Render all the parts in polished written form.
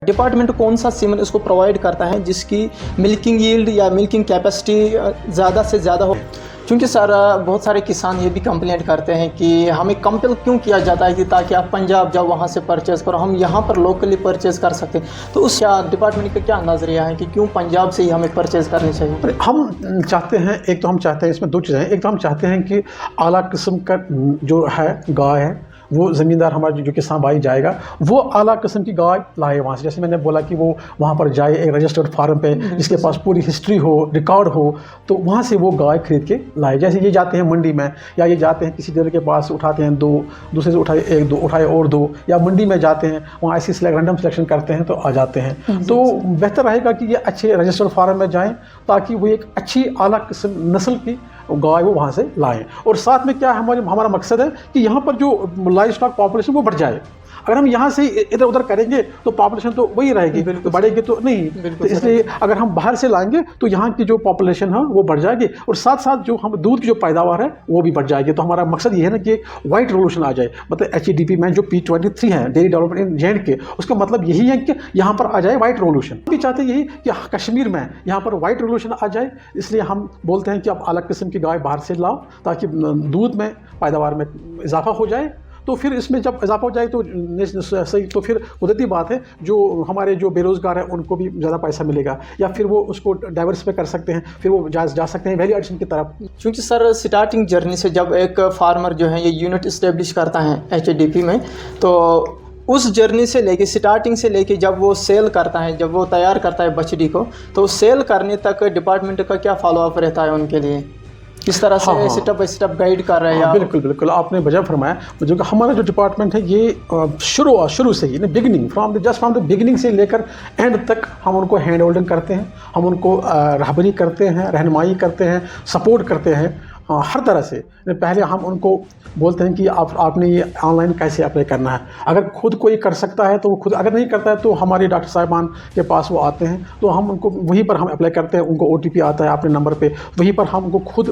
Department कौन सा semen इसको प्रोवाइड करता है जिसकी मिल्किंग यील्ड या मिल्किंग कैपेसिटी ज़्यादा से ज़्यादा हो। क्योंकि सर बहुत सारे किसान ये भी कंप्लेंट करते हैं कि हमें कंपेल क्यों किया जाता है कि ताकि आप पंजाब जाओ वहाँ से परचेज़ करो, हम यहाँ पर लोकली परचेज़ कर सकते हैं। तो उस डिपार्टमेंट का क्या नज़रिया है कि क्यों पंजाब से ही हमें परचेज़ करनी चाहिए? हम चाहते हैं, एक तो हम चाहते हैं, इसमें दो चीज़ें हैं। एक तो हम चाहते हैं कि आला किस्म का जो है गाय है वो ज़मींदार हमारा जो किसान भाई जाएगा वो आला किस्म की गाय लाए वहाँ से। जैसे मैंने बोला कि वो वहाँ पर जाए एक रजिस्टर्ड फार्म पे जिसके पास पूरी हिस्ट्री हो, रिकॉर्ड हो, तो वहाँ से वो गाय खरीद के लाए। जैसे ये जाते हैं मंडी में या ये जाते हैं किसी डीलर के पास, उठाते हैं दो, दूसरे से उठाए एक दो, उठाए और दो, या मंडी में जाते हैं वहाँ ऐसी रैंडम सिलेक्शन करते हैं तो आ जाते हैं। तो बेहतर रहेगा कि ये अच्छे रजिस्टर्ड फार्म में जाएँ ताकि वो एक अच्छी आला किस्म नस्ल की गाय वो वहाँ से लाएं। और साथ में क्या हमारा मकसद है कि यहाँ पर जो लाइव स्टॉक पॉपुलेशन वो बढ़ जाए। अगर हम यहाँ से इधर उधर करेंगे तो पॉपुलेशन तो वही रहेगी, तो बढ़ेगी तो नहीं। तो इसलिए अगर हम बाहर से लाएंगे तो यहाँ की जो पॉपुलेशन है वो बढ़ जाएगी और साथ साथ जो हम दूध की जो पैदावार है वो भी बढ़ जाएगी। तो हमारा मकसद ये है ना कि वाइट रेवोल्यूशन आ जाए। मतलब HDP में जो P23 है, डेयरी डेवलपमेंट इन J&K, उसका मतलब यही है कि यहाँ पर आ जाए वाइट रेवोल्यूशन। भी चाहते यही कि कश्मीर में यहाँ पर वाइट रेवोल्यूशन आ जाए। इसलिए हम बोलते हैं कि आप अलग किस्म की गाय बाहर से लाओ ताकि दूध में पैदावार में इजाफा हो जाए। तो फिर इसमें जब इजाफा हो जाए तो सही, तो फिर कुदरती बात है जो हमारे जो बेरोज़गार हैं उनको भी ज़्यादा पैसा मिलेगा, या फिर वो उसको डाइवर्सिफाई कर सकते हैं, फिर वो जा सकते हैं वैल्यू एडिशन की तरफ। क्योंकि सर स्टार्टिंग जर्नी से जब एक फार्मर जो है ये यूनिट इस्टेब्लिश करता है HDP में, तो उस जर्नी से लेके स्टार्टिंग से लेके जब वो सेल करता है, जब वो तैयार करता है बछड़ी को, तो सेल करने तक डिपार्टमेंट का क्या फॉलोअप रहता है उनके लिए? किस तरह से स्टेप बाय स्टेप गाइड कर रहे हैं? बिल्कुल आपने वजह फरमाया। जो हमारा जो डिपार्टमेंट है ये शुरू से ही बिगिनिंग फ्रॉम द बिगिनिंग से लेकर एंड तक हम उनको हैंड होल्डिंग करते हैं, हम उनको रहबरी करते हैं, रहनुमाई करते हैं, सपोर्ट करते हैं हर तरह से। पहले हम उनको बोलते हैं कि आपने ये ऑनलाइन कैसे अप्लाई करना है। अगर खुद कोई कर सकता है तो वो खुद, अगर नहीं करता है तो हमारे डॉक्टर साहिबान के पास वो आते हैं, तो हम उनको वहीं पर हम अप्लाई करते हैं। उनको OTP आता है अपने नंबर पे, वहीं पर हम उनको खुद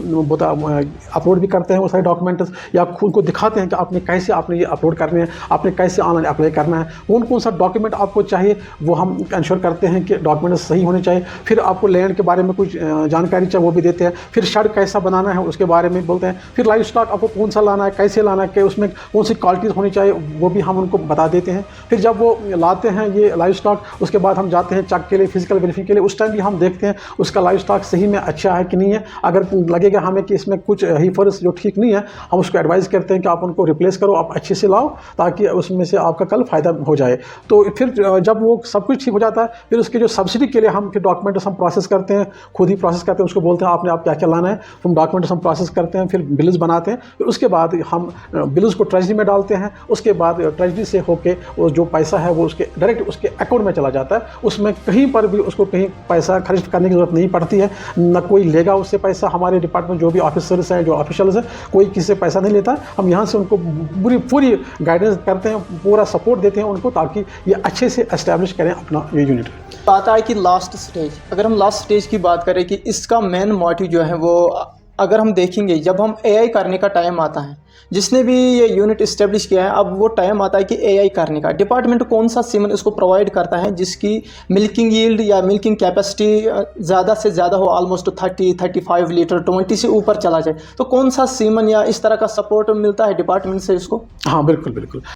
अपलोड भी करते हैं वो सारे डॉक्यूमेंट्स, या खुद को दिखाते हैं कि आपने ये अपलोड करने हैं, आपने कैसे ऑनलाइन अप्लाई करना है, कौन सा डॉक्यूमेंट आपको चाहिए वो हम इंश्योर करते हैं कि डॉक्यूमेंट सही होने चाहिए। फिर आपको लैंड के बारे में कुछ जानकारी चाहिए वो भी देते हैं। फिर शेड कैसा बनाना है उसके बारे में बोलते हैं। फिर लाइव स्टॉक आपको कौन सा लाना है, कैसे लाना है, कि उसमें कौन सी क्वालिटीज़ होनी चाहिए वो भी हम उनको बता देते हैं। फिर जब वो लाते हैं ये लाइव स्टॉक, उसके बाद हम जाते हैं चेक के लिए, फिजिकल वेरीफिकेशन के लिए। उस टाइम भी हम देखते हैं उसका लाइव स्टॉक सही में अच्छा है कि नहीं है। अगर लगेगा हमें कि इसमें कुछ हीफर्स जो ठीक नहीं है, हम उसको एडवाइस करते हैं कि आप उनको रिप्लेस करो, आप अच्छे से लाओ ताकि उसमें से आपका कल फ़ायदा हो जाए। तो फिर जब वो सब कुछ ठीक हो जाता है फिर उसके जो सब्सिडी के लिए हम फिर डॉक्यूमेंट्स हम प्रोसेस करते हैं, खुद ही प्रोसेस करते हैं। उसको बोलते हैं आप क्या क्या लाना है, हम डॉक्यूमेंट्स हम प्रोसेस करते हैं, फिर बिल्स बनाते हैं। फिर उसके बाद हम बिल्स को ट्रेजरी में डालते हैं। उसके बाद ट्रेजरी से होके वो जो पैसा है वो उसके डायरेक्ट उसके अकाउंट में चला जाता है। उसमें कहीं पर भी उसको कहीं पैसा खर्च करने की ज़रूरत नहीं पड़ती है, न कोई लेगा उससे पैसा। हमारे डिपार्टमेंट जो भी ऑफिसर्स हैं, जो ऑफिशियल्स हैं, कोई किसी से पैसा नहीं लेता। हम यहाँ से उनको पूरी गाइडेंस करते हैं, पूरा सपोर्ट देते हैं उनको ताकि ये अच्छे से एस्टैब्लिश करें अपना ये यूनिट। बात है कि लास्ट स्टेज, अगर हम लास्ट स्टेज की बात करें कि इसका मेन मोटिव जो है वो अगर हम देखेंगे जब हम AI करने का टाइम आता है, जिसने भी ये यूनिट इस्टेब्लिश किया है, अब वो टाइम आता है कि AI करने का। डिपार्टमेंट कौन सा सीमन इसको प्रोवाइड करता है जिसकी मिल्किंग यील्ड या मिल्किंग कैपेसिटी ज़्यादा से ज़्यादा हो, ऑलमोस्ट 30-35 लीटर, 20 से ऊपर चला जाए, तो कौन सा सीमन या इस तरह का सपोर्ट मिलता है डिपार्टमेंट से इसको? हाँ बिल्कुल।